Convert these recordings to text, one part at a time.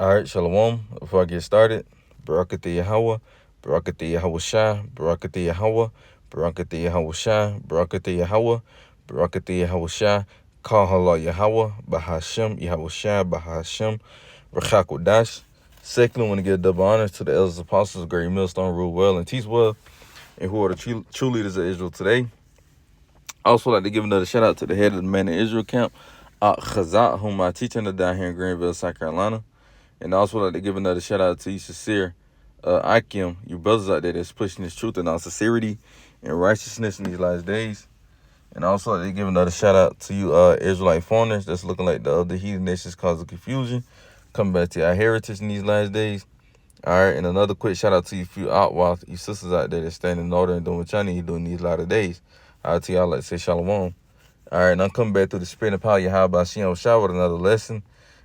All right, Shalom. Before I get started, Barakatah Yahweh, Barakatah Yahweh Shai, Barakatah Yahweh, Barakatah Yahweh Shai, Barakatah Yahweh, Barakatah Yahweh Shai, Kal Hala Yahweh, Bahashem, Yahweh Shai, Bahashem, Rachakodash. Secondly, I want to give double honor to the elders apostles, Great Millstone, rule well and teach well, and who are the true leaders of Israel today. I also like to give another shout out to the head of the Man in Israel camp, Chazat, whom I teach under down here in Greenville, South Carolina. And I also like to give another shout out to you, sincere Akim, you brothers out there that's pushing this truth and our sincerity and righteousness in these last days. And I also like to give another shout out to you, Israelite foreigners that's looking like the other heathen nations causing confusion, coming back to our heritage in these last days. All right, and another quick shout out to you, few outwalk, you sisters out there that's standing in order and doing what y'all need to do in these latter days. I'll tell y'all, like to say shalom. All right, and I'm coming back through the spirit and power of Yahweh Shem Shah with another lesson.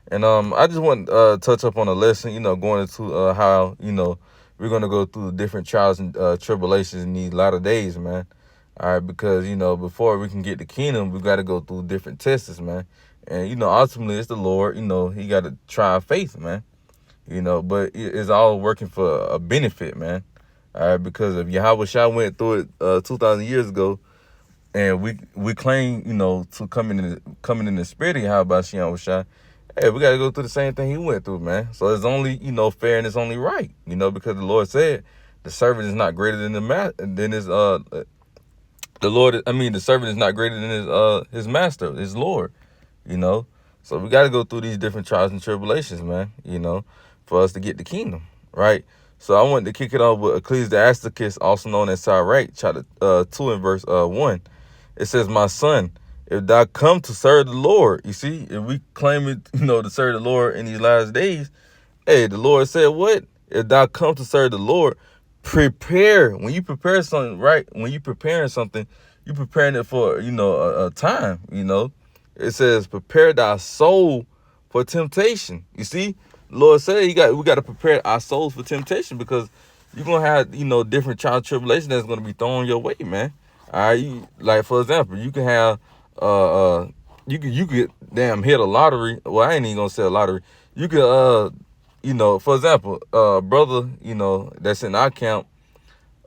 And I just want to touch up on a lesson, going into how, we're going to go through different trials and tribulations in these latter days, man. All right, because, before we can get the kingdom, we got to go through different tests, man. And, ultimately, it's the Lord, he got to try our faith, man. But it's all working for a benefit, man. All right, because if Yahweh Shah went through it 2,000 years ago, and we claim, to coming in the spirit of Yahweh Shah, hey, we got to go through the same thing he went through, man. So it's only, fair and it's only right, because the Lord said the servant is not greater than the servant is not greater than his master, his Lord, So we got to go through these different trials and tribulations, man, for us to get the kingdom, right? So I wanted to kick it off with Ecclesiasticus, also known as Sirach, chapter 2 and verse 1. It says, my son, if thou come to serve the Lord, you see, if we claim it, to serve the Lord in these last days, hey, the Lord said what? If thou come to serve the Lord, prepare. When you prepare something, right? When you preparing something, you preparing it for, a time, It says, prepare thy soul for temptation. You see, the Lord said we got to prepare our souls for temptation because you're going to have, different trial tribulation that's going to be thrown your way, man. All right, like for example, you can have you could damn hit a lottery. Well, I ain't even gonna say a lottery. You could for example, brother, that's in our camp,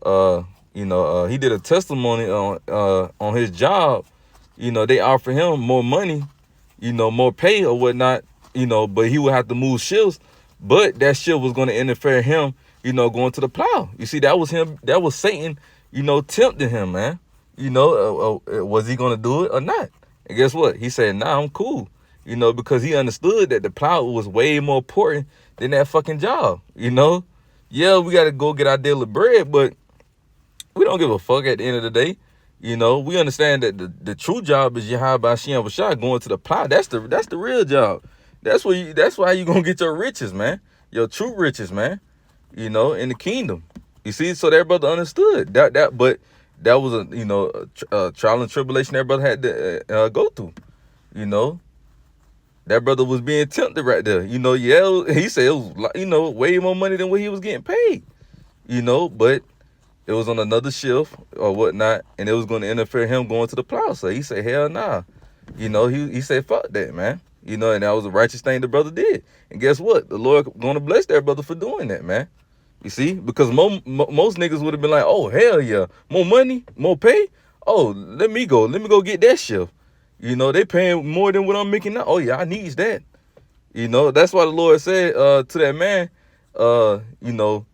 he did a testimony on his job. They offer him more money, more pay or whatnot, but he would have to move shifts. But that shift was going to interfere him, going to the plow. You see, that was him. That was Satan, tempting him, man. Was he going to do it or not? And guess what? He said, nah, I'm cool. Because he understood that the plow was way more important than that fucking job. Yeah, we got to go get our daily bread, but we don't give a fuck at the end of the day. We understand that the true job is Yahweh Shem Shah going to the plow. That's the real job. That's why you going to get your riches, man. Your true riches, man. In the kingdom. You see, so that brother understood but that was a trial and tribulation that brother had to go through. That brother was being tempted right there. Yeah, he said it was way more money than what he was getting paid. But it was on another shift or whatnot, and it was going to interfere him going to the plow. So he said, hell nah. He said, fuck that, man. And that was a righteous thing the brother did. And guess what? The Lord going to bless that brother for doing that, man. You see, because most niggas would have been like, oh, hell yeah, more money, more pay. Oh, let me go get that shift. They paying more than what I'm making now. Oh yeah, I needs that. That's why the Lord said to that man,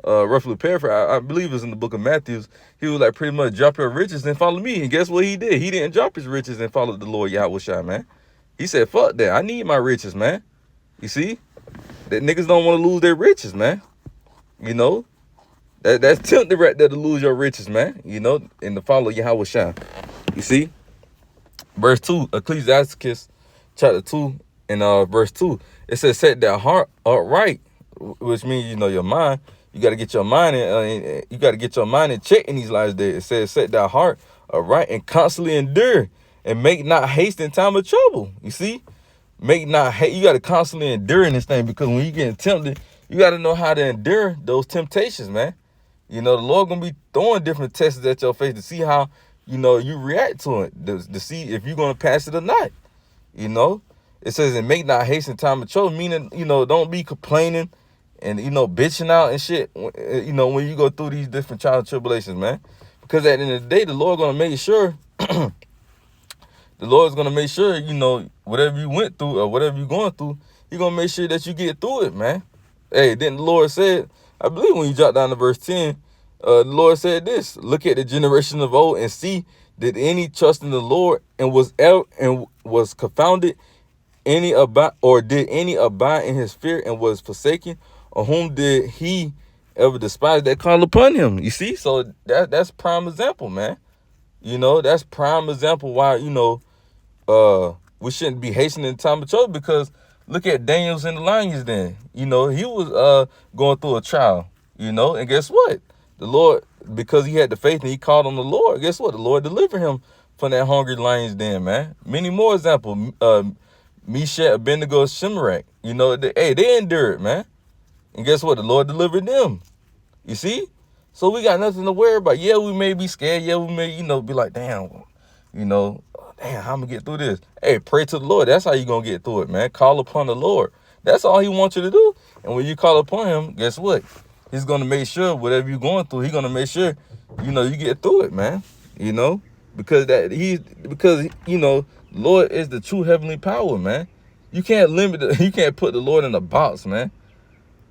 roughly paraphrase, I believe it's in the book of Matthew. He was like, pretty much drop your riches and follow me. And guess what he did? He didn't drop his riches and follow the Lord Yahweh Shai, man. He said, fuck that. I need my riches, man. You see, that niggas don't want to lose their riches, man. That's tempting right there to lose your riches, man. And to follow Yahweh Shai. You see, verse 2, Ecclesiasticus chapter 2 and verse 2, it says, set that heart upright, which means, your mind. You got to get your mind in check in these last days. It says, set that heart upright and constantly endure and make not haste in time of trouble. You see, you got to constantly endure in this thing, because when you get tempted, you got to know how to endure those temptations, man. The Lord going to be throwing different tests at your face to see how, you react to it, to see if you're going to pass it or not. It says, and make not haste in time of trouble, meaning, don't be complaining and, bitching out and shit, when you go through these different trials and tribulations, man. Because at the end of the day, the Lord going to make sure, whatever you went through or whatever you're going through, He going to make sure that you get through it, man. Hey, then the Lord said, I believe when you drop down to verse 10, the Lord said this: look at the generation of old and see, did any trust in the Lord and was confounded, did any abide in his fear and was forsaken, or whom did he ever despise that call upon him? You see, so that's prime example, man. That's prime example why, we shouldn't be hastening in time of trouble, because look at Daniel's in the lions den. He was going through a trial, and guess what? The Lord, because he had the faith and he called on the Lord, guess what? The Lord delivered him from that hungry lion's den, man. Many more examples. Meshach, Abednego, Shimmerak, they endured, man. And guess what? The Lord delivered them. You see? So we got nothing to worry about. Yeah, we may be scared. Yeah, we may, be like, damn, how I'm going to get through this? Hey, pray to the Lord. That's how you're going to get through it, man. Call upon the Lord. That's all he wants you to do. And when you call upon him, guess what? He's going to make sure whatever you're going through, he's going to make sure, you get through it, man. Because Lord is the true heavenly power, man. You can't you can't put the Lord in a box, man.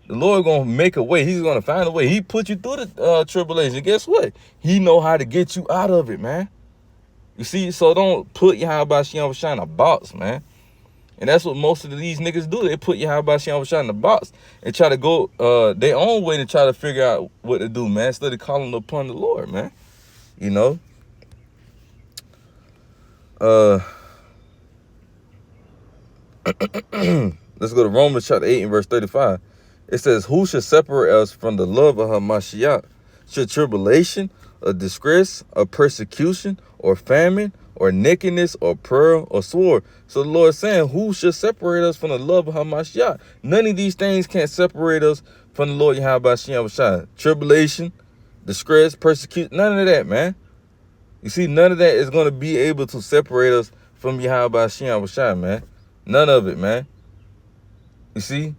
The Lord gonna make a way. He's gonna find a way. He put you through the tribulation. Guess what? He know how to get you out of it, man. You see, so don't put Yahweh Shem in a box, man. And that's what most of these niggas do. They put Yahweh Shem in a box and try to go their own way to try to figure out what to do, man, instead of calling upon the Lord, man. Let's go to Romans chapter 8 and verse 35. It says, who should separate us from the love of Hamashiach? Should tribulation, or distress, or persecution, or famine, or nakedness, or peril, or sword? So the Lord is saying, who should separate us from the love of Hamashiach? None of these things can separate us from the Lord Yahweh Shem Shai. Tribulation, distress, persecution, none of that, man. You see, none of that is going to be able to separate us from Yahweh Shem Shai, man. None of it, man. You see?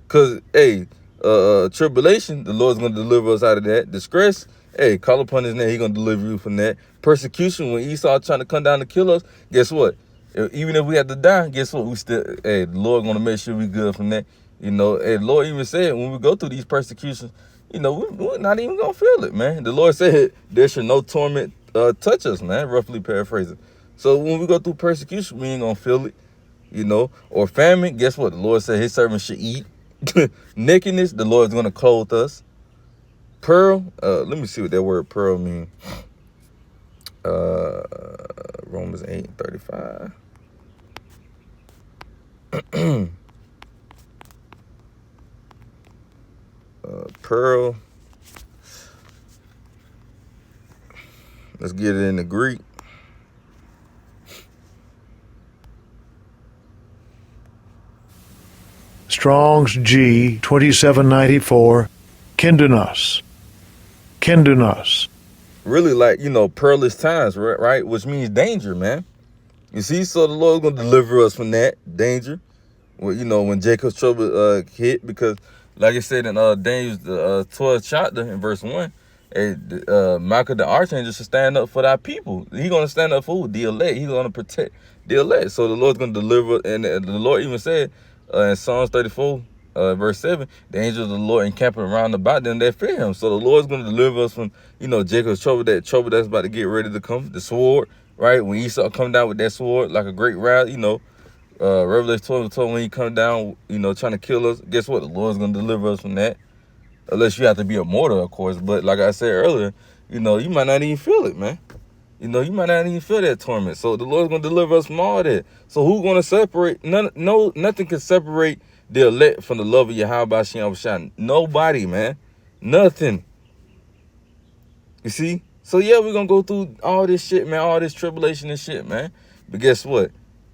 Because, hey, tribulation, the Lord's going to deliver us out of that. Distress, hey, call upon his name, he's going to deliver you from that. Persecution, when Esau trying to come down to kill us, guess what? Even if we have to die, guess what? The Lord going to make sure we good from that. Hey, the Lord even said when we go through these persecutions, we're not even going to feel it, man. The Lord said there should no torment touch us, man, roughly paraphrasing. So when we go through persecution, we ain't going to feel it, or famine, guess what? The Lord said his servants should eat. Nakedness, the Lord's going to clothe us. Pearl, let me see what that word pearl means. Romans 8:35. Pearl. Let's get it in the Greek. Strong's G 2794, Kendunas. Really, like, perilous times, right? Which means danger, man. You see, so the Lord's going to deliver us from that danger. Well, when Jacob's trouble hit, because like I said in Daniel's 12th chapter in verse 1, Michael the archangel should stand up for thy people. He's going to stand up for who? The elect. He's going to protect the elect. So the Lord's going to deliver, and the Lord even said in Psalms 34, verse 7, the angels of the Lord encamping around about them that fear him. So the Lord's going to deliver us from, Jacob's trouble, that trouble that's about to get ready to come, the sword, right? When Esau come down with that sword like a great wrath, Revelation 12 told when he come down, trying to kill us, guess what? The Lord's going to deliver us from that. Unless you have to be a mortal, of course. But like I said earlier, you might not even feel it, man. You might not even feel that torment. So the Lord's going to deliver us from all that. So who's going to separate? Nothing can separate the elect from the love of Yahweh Shem Shai. Nobody, man. Nothing. You see? So yeah, we're going to go through all this shit, man. All this tribulation and shit, man. But guess what?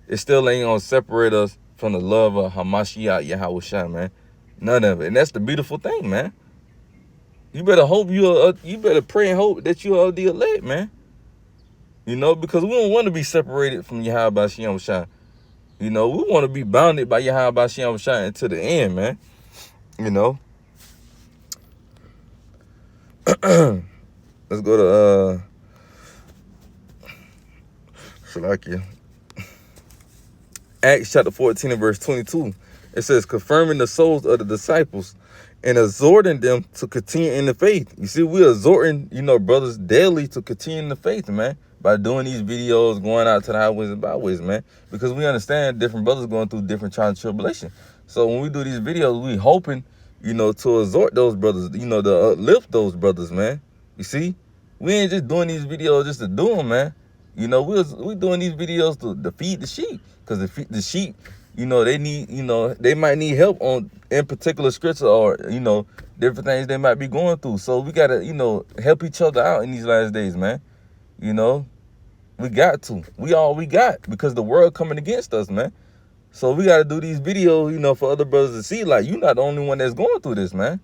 It still ain't going to separate us from the love of Hamashiach Yahweh Shai, man. None of it. And that's the beautiful thing, man. You better hope you better pray and hope that you are the elect, man. Because we don't want to be separated from Yahweh Shem Shai. You know, we want to be bounded by Yahweh Shem Shai to the end, man. You know. Let's go to Shalakia. Acts chapter 14 and verse 22. It says, confirming the souls of the disciples and exhorting them to continue in the faith. You see, we're exhorting, brothers daily to continue in the faith, man, by doing these videos, going out to the highways and byways, man, because we understand different brothers going through different trials and tribulation. So when we do these videos, we hoping, to exhort those brothers, to uplift those brothers, man. You see, we ain't just doing these videos just to do them, man. We doing these videos to feed the sheep, because the sheep, they need, they might need help in particular scripture or, different things they might be going through. So we got to, help each other out in these last days, man. We got to. We all we got, because the world coming against us, man. So we got to do these videos, for other brothers to see, like, you're not the only one that's going through this, man.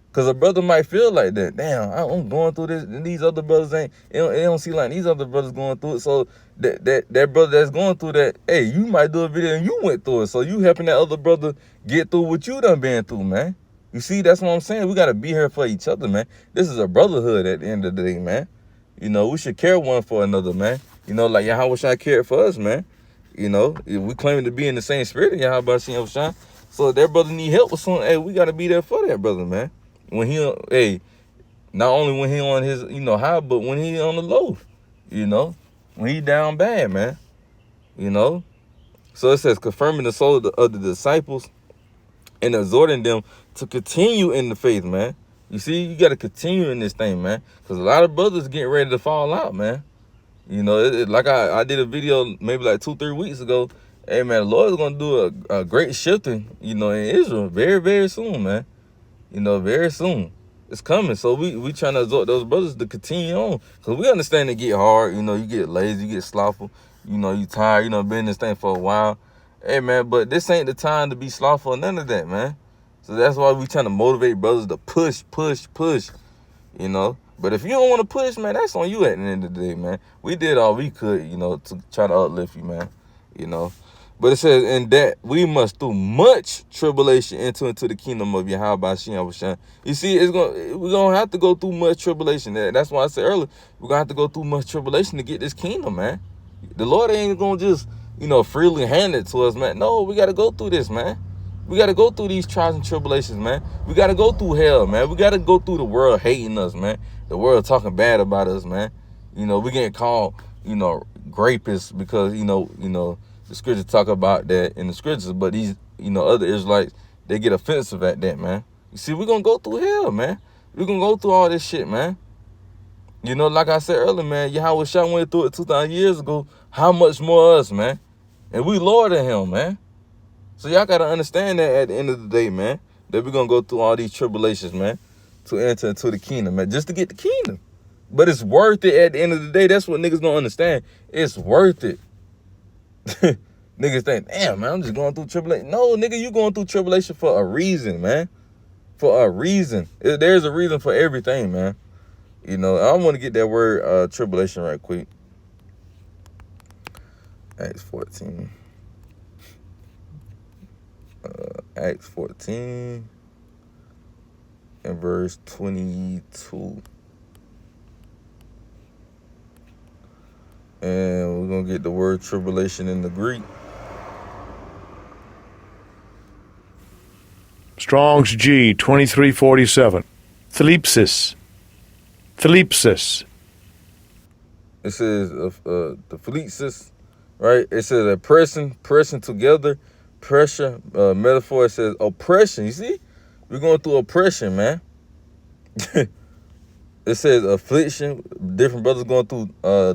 Because a brother might feel like that. Damn, I'm going through this, and these other brothers they don't see like these other brothers going through it. So that brother that's going through that, hey, you might do a video and you went through it. So you helping that other brother get through what you done been through, man. You see, that's what I'm saying. We got to be here for each other, man. This is a brotherhood at the end of the day, man. We should care one for another, man. Like Yahweh Shai cared for us, man. We claim to be in the same spirit of Yahweh Shai. So if that brother need help with something, hey, we got to be there for that brother, man. When not only when he on his, high, but when he on the low, when he down bad, man, So it says, confirming the soul of the disciples and exhorting them to continue in the faith, man. You see, you got to continue in this thing, man, because a lot of brothers getting ready to fall out, man. Like I did a video maybe like 2-3 weeks ago. Hey, man, the Lord is going to do a great shifting, in Israel very, very soon, man. Very soon. It's coming. So we trying to exhort those brothers to continue on. Because we understand it get hard. You get lazy, you get slothful. You tired. Been in this thing for a while. Hey, man, but this ain't the time to be slothful or none of that, man. So that's why we trying to motivate brothers to push. But if you don't want to push, man, that's on you at the end of the day, man. We did all we could, to try to uplift you, man. But it says, in that we must through much tribulation enter into the kingdom of Yahweh Shem. You see, we're gonna have to go through much tribulation. That's why I said earlier, we're gonna have to go through much tribulation to get this kingdom, man. The Lord ain't gonna just, freely hand it to us, man. No, we gotta go through this, man. We gotta go through these trials and tribulations, man. We gotta go through hell, man. We gotta go through the world hating us, man. The world talking bad about us, man. We getting called, grapists because, the scriptures talk about that in the scriptures, but these, other Israelites, they get offensive at that, man. You see, we're going to go through hell, man. We're going to go through all this shit, man. Like I said earlier, man, Yahweh Shai went through it 2,000 years ago. How much more us, man? And we Lord in him, man. So y'all got to understand that at the end of the day, man, that we're going to go through all these tribulations, man, to enter into the kingdom, man, just to get the kingdom. But it's worth it at the end of the day. That's what niggas don't understand. It's worth it. Niggas think, damn, man, I'm just going through tribulation. No, nigga, you going through tribulation for a reason, man. For a reason. There's a reason for everything, man. I want to get that word tribulation right quick. Acts 14. Acts 14 and verse 22. And we're going to get the word tribulation in the Greek. Strong's G 2347. Thlipsis. Thlipsis. It says the thlipsis, right? It says a pressing together, pressure, metaphor. It says oppression. You see? We're going through oppression, man. It says affliction. Different brothers going through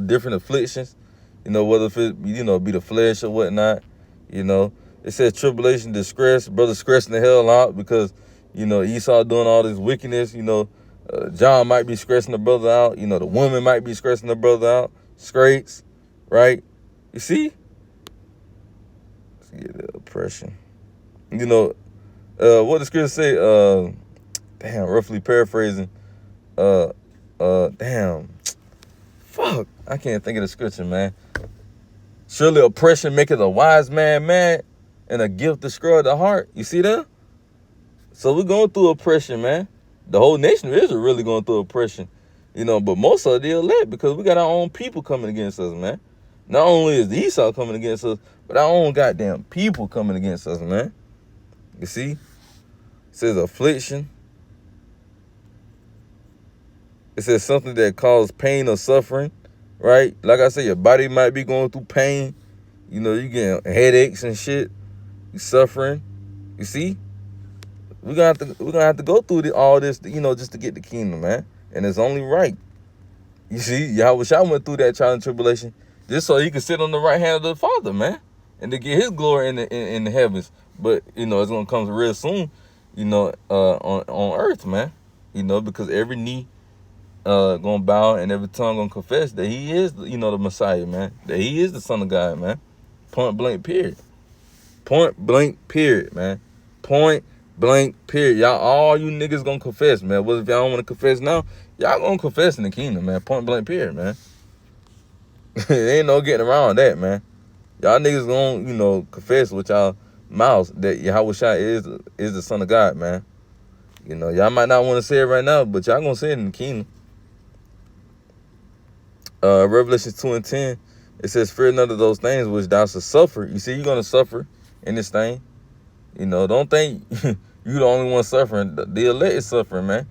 different afflictions. Whether if it, be the flesh or whatnot. It says tribulation, distress. Brothers stressing the hell out because, Esau doing all this wickedness. John might be stressing the brother out. The woman might be stressing the brother out. Scrapes, right? You see? Let's get the oppression. What the scripture say? Roughly paraphrasing. Fuck, I can't think of the scripture, man. Surely oppression maketh a wise man mad, and a gift destroy the heart. You see that? So we're going through oppression, man. The whole nation of Israel really going through oppression. But most of the elect, because we got our own people coming against us, man. Not only is Esau coming against us, but our own goddamn people coming against us, man. You see? It says affliction. It says something that causes pain or suffering, right? Like I said, your body might be going through pain. You getting headaches and shit. You suffering. You see? We're gonna have to go through all this, just to get the kingdom, man. And it's only right. You see, Yahweh went through that trial and tribulation just so he could sit on the right hand of the Father, man, and to get his glory in the heavens. But it's gonna come real soon, on earth, man. Because every knee gonna bow and every tongue gonna confess that he is, the Messiah, man. That he is the Son of God, man. Point blank, period. Point blank, period, man. Point blank, period. Y'all, all you niggas gonna confess, man. What if y'all don't want to confess now? Y'all gonna confess in the kingdom, man. Point blank, period, man. There ain't no getting around that, man. Y'all niggas gonna, confess with y'all mouths that Yahweh Shai is the Son of God, man. Y'all might not want to say it right now, but y'all gonna say it in the kingdom. Revelation 2:10, it says, fear none of those things which thou shalt suffer. You see, you're gonna suffer in this thing. Don't think you the only one suffering. The elect is suffering, man.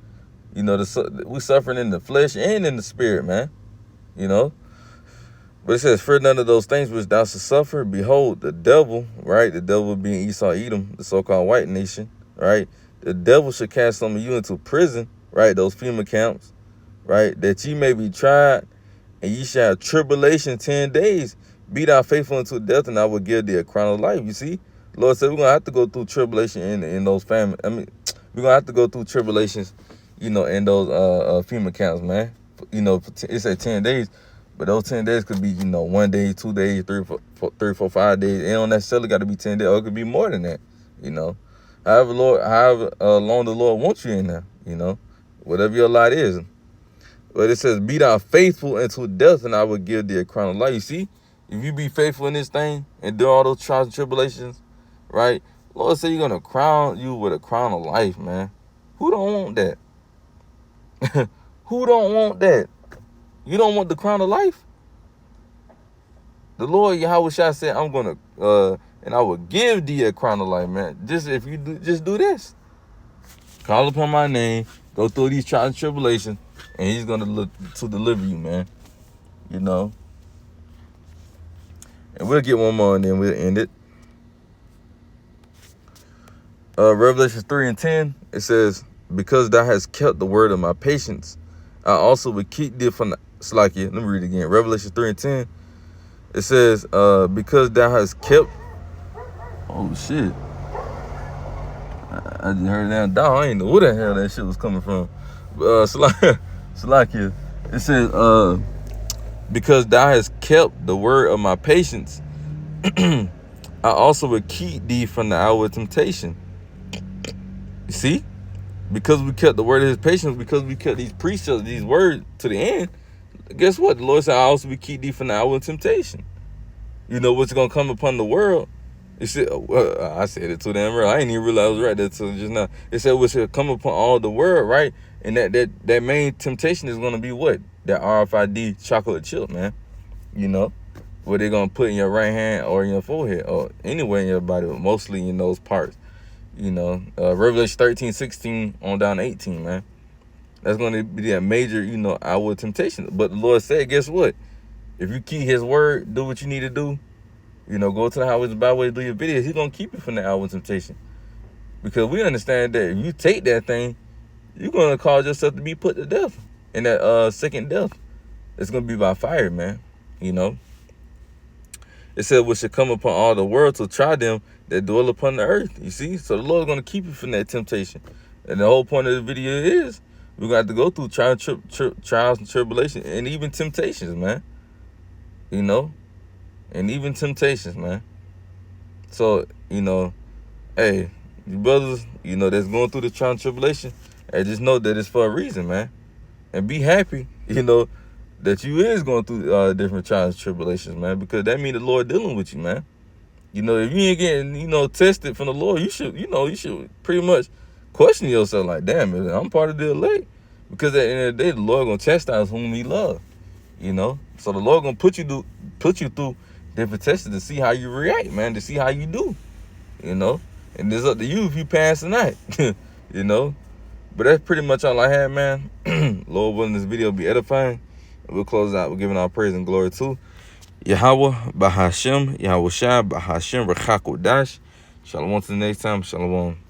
We suffering in the flesh and in the spirit, man. But it says, fear none of those things which thou shalt suffer. Behold, the devil, right? The devil being Esau, Edom, the so-called white nation, right? The devil should cast some of you into prison, right? Those FEMA camps, right? That ye may be tried, and ye shall have tribulation 10 days. Be thou faithful unto death, and I will give thee a crown of life. You see? Lord said we're going to have to go through tribulation in those family. We're going to have to go through tribulations, in those FEMA camps, man. It said 10 days, but those 10 days could be, 1 day, 2 days, 3, 4, 5 days. It don't necessarily got to be 10 days, or it could be more than that, However long the Lord wants you in there, whatever your lot is. But it says, be thou faithful unto death, and I will give thee a crown of life. You see, if you be faithful in this thing and do all those trials and tribulations, right? Lord said you're going to crown you with a crown of life, man. Who don't want that? Who don't want that? You don't want the crown of life? The Lord Yahweh Shai said, I'm going to, and I will give thee a crown of life, man. Just if you just do this. Call upon my name, go through these trials and tribulations, and he's going to look to deliver you, man. And we'll get one more and then we'll end it. Revelation 3:10, it says, because thou hast kept the word of my patience, I also will keep thee from the Slakia. Let me read it again. Revelation 3:10, it says, because thou hast kept, oh shit. I just heard that down. I ain't know where the hell that shit was coming from. Slakia. It says, because thou hast kept the word of my patience, I also will keep thee from the hour of temptation. You see? Because we kept the word of his patience, because we kept these precepts, these words to the end, guess what? The Lord said, I also will keep thee from the hour of temptation. What's going to come upon the world. It said, I said it to them, I ain't even realize I was right there till just now. It said, what shall come upon all the world, right? And that main temptation is going to be what? That RFID chocolate chip, man. What they're going to put in your right hand or in your forehead or anywhere in your body, but mostly in those parts. Revelation 13:16 on down to 18, man. That's going to be that major, hour of temptation. But the Lord said, guess what? If you keep his word, do what you need to do, go to the highways and byways, do your videos, he's going to keep you from the hour of temptation. Because we understand that if you take that thing, you're going to cause yourself to be put to death. And that second death, it's going to be by fire, man. It said, which should come upon all the world to try them that dwell upon the earth. You see? So the Lord's going to keep you from that temptation. And the whole point of the video is we're going to have to go through trials and tribulations and even temptations, man. And even temptations, man. So, hey, you brothers, that's going through the trial and tribulation, hey, just know that it's for a reason, man. And be happy, that you is going through different trials and tribulations, man, because that means the Lord dealing with you, man. You know, if you ain't getting, tested from the Lord, you should pretty much question yourself like, damn, man, I'm part of the elect. Because at the end of the day, the Lord gonna chastise whom he love. So the Lord gonna put you through different tests to see how you react, man, to see how you do. And it's up to you if you pass or not. But that's pretty much all I had, man. Lord willing, this video will be edifying. And we'll close out with giving our praise and glory to Yahweh, Bahashem, Yahweh Shai, Bahashem, Rechakodash. Shalom to the next time. Shalom.